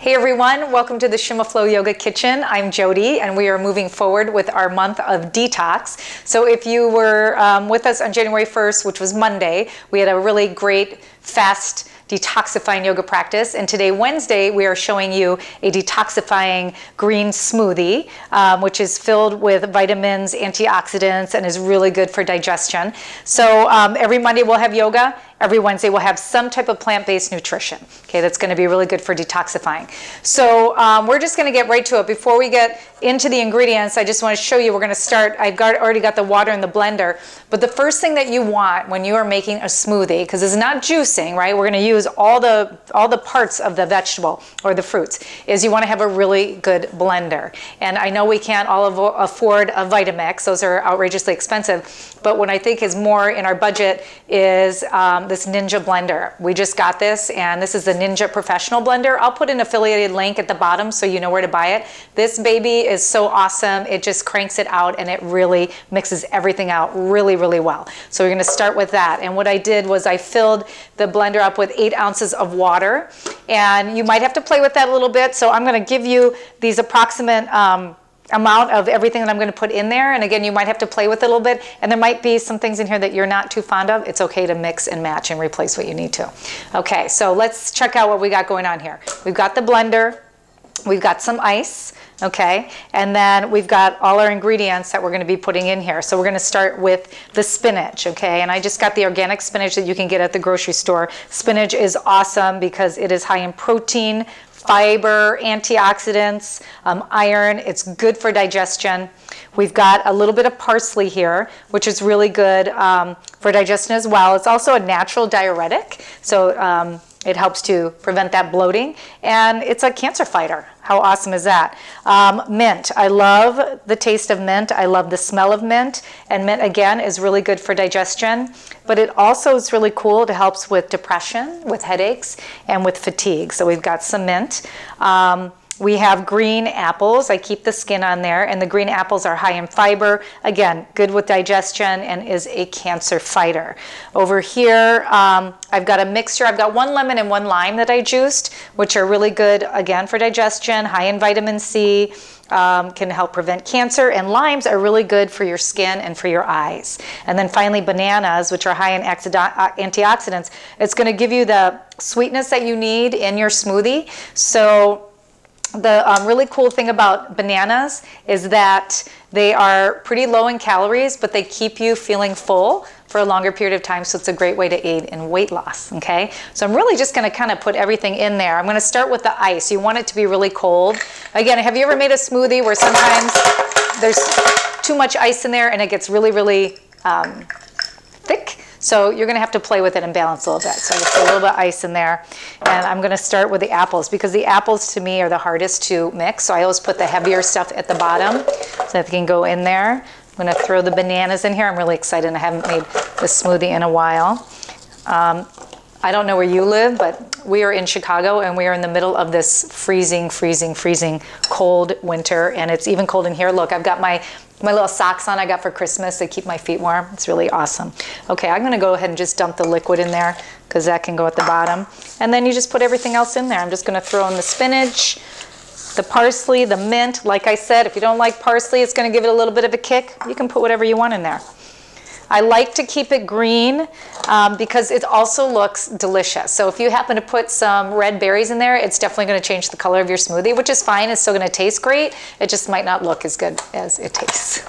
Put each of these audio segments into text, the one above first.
Hey everyone, welcome to the Shima Flow Yoga Kitchen. I'm Jody and we are moving forward with our month of detox. So if you were with us on January 1st, which was Monday, we had a really great fast detoxifying yoga practice, and today, Wednesday, we are showing you a detoxifying green smoothie, which is filled with vitamins, antioxidants, and is really good for digestion. So every Monday we'll have yoga. Every Wednesday we'll have some type of plant-based nutrition. Okay, that's going to be really good for detoxifying. So we're just going to get right to it. Before we get into the ingredients, I just want to show you, we're going to start, already got the water in the blender, but the first thing that you want when you are making a smoothie, because it's not juicing, right? We're going to use all the parts of the vegetable or the fruits, is you want to have a really good blender. And I know we can't all afford a Vitamix. Those are outrageously expensive. But what I think is more in our budget is this Ninja blender. We just got this, and this is the Ninja Professional Blender. I'll put an affiliated link at the bottom so you know where to buy it. This baby is so awesome. It just cranks it out, and it really mixes everything out really, really well. So we're going to start with that. And what I did was I filled the blender up with 8 ounces of water, and you might have to play with that a little bit. So I'm going to give you these approximate amount of everything that I'm going to put in there, and again, you might have to play with it a little bit, and there might be some things in here that you're not too fond of. It's okay to mix and match and replace what you need to. Okay, so let's check out what we got going on here. We've got the blender, we've got some ice, okay, and then we've got all our ingredients that we're going to be putting in here. So we're going to start with the spinach, okay, and I just got the organic spinach that you can get at the grocery store. Spinach is awesome because it is high in protein, fiber, antioxidants, iron. It's good for digestion. We've got a little bit of parsley here, which is really good for digestion as well. It's also a natural diuretic, so it helps to prevent that bloating, and it's a cancer fighter. How awesome is that? Mint. I love the taste of mint. I love the smell of mint, and mint, again, is really good for digestion, but it also is really cool. It helps with depression, with headaches, and with fatigue. So we've got some mint. We have green apples. I keep the skin on there, and the green apples are high in fiber. Again, good with digestion and is a cancer fighter. Over here, I've got a mixture. I've got 1 lemon and 1 lime that I juiced, which are really good, again, for digestion, high in vitamin C, can help prevent cancer, and limes are really good for your skin and for your eyes. And then finally, bananas, which are high in antioxidants. It's going to give you the sweetness that you need in your smoothie. So the really cool thing about bananas is that they are pretty low in calories, but they keep you feeling full for a longer period of time, so it's a great way to aid in weight loss, okay? So I'm really just gonna kind of put everything in there. I'm gonna start with the ice. You want it to be really cold. Again, have you ever made a smoothie where sometimes there's too much ice in there and it gets really, really thick? So you're going to have to play with it and balance a little bit. So just a little bit of ice in there. And I'm going to start with the apples because the apples to me are the hardest to mix. So I always put the heavier stuff at the bottom so that it can go in there. I'm going to throw the bananas in here. I'm really excited. I haven't made this smoothie in a while. I don't know where you live, but we are in Chicago and we are in the middle of this freezing, freezing, freezing cold winter. And it's even cold in here. Look, I've got my little socks on I got for Christmas. They keep my feet warm. It's really awesome. Okay, I'm going to go ahead and just dump the liquid in there because that can go at the bottom. And then you just put everything else in there. I'm just going to throw in the spinach, the parsley, the mint. Like I said, if you don't like parsley, it's going to give it a little bit of a kick. You can put whatever you want in there. I like to keep it green because it also looks delicious. So if you happen to put some red berries in there, it's definitely going to change the color of your smoothie, which is fine. It's still going to taste great. It just might not look as good as it tastes.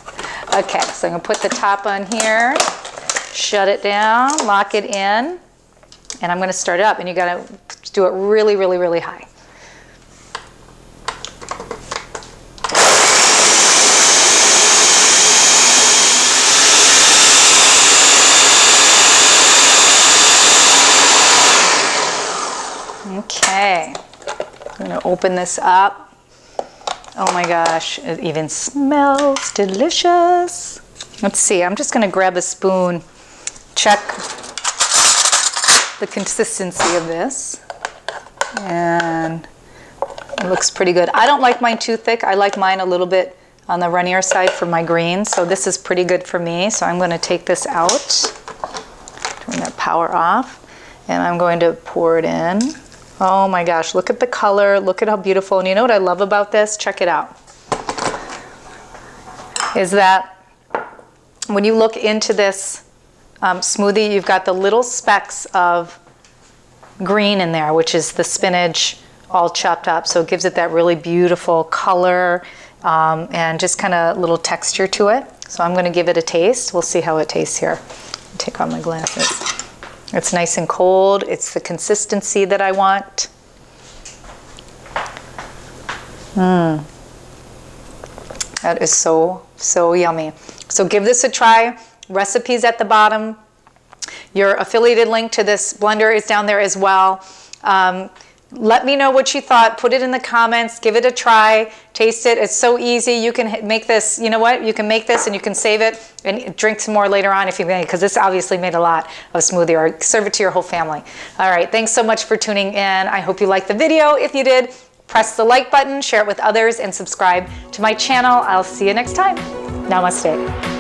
Okay, so I'm going to put the top on here, shut it down, lock it in, and I'm going to start it up. And you got to do it really, really, really high. Okay, I'm going to open this up. Oh my gosh, it even smells delicious. Let's see, I'm just going to grab a spoon, check the consistency of this, and it looks pretty good. I don't like mine too thick. I like mine a little bit on the runnier side for my greens, so this is pretty good for me. So I'm going to take this out, turn that power off, and I'm going to pour it in Oh my gosh, look at the color, look at how beautiful. And you know what I love about this? Check it out. Is that when you look into this smoothie, you've got the little specks of green in there, which is the spinach all chopped up. So it gives it that really beautiful color and just kind of little texture to it. So I'm going to give it a taste. We'll see how it tastes here. Take off my glasses. It's nice and cold. It's the consistency that I want. That is so, so yummy. So give this a try. Recipes at the bottom. Your affiliated link to this blender is down there as well. Let me know what you thought. Put it in the comments. Give it a try. Taste it. It's so easy. You can make this, you know what? You can make this and you can save it and drink some more later on if you may, because this obviously made a lot of smoothie, or serve it to your whole family. All right. Thanks so much for tuning in. I hope you liked the video. If you did, press the like button, share it with others, and subscribe to my channel. I'll see you next time. Namaste.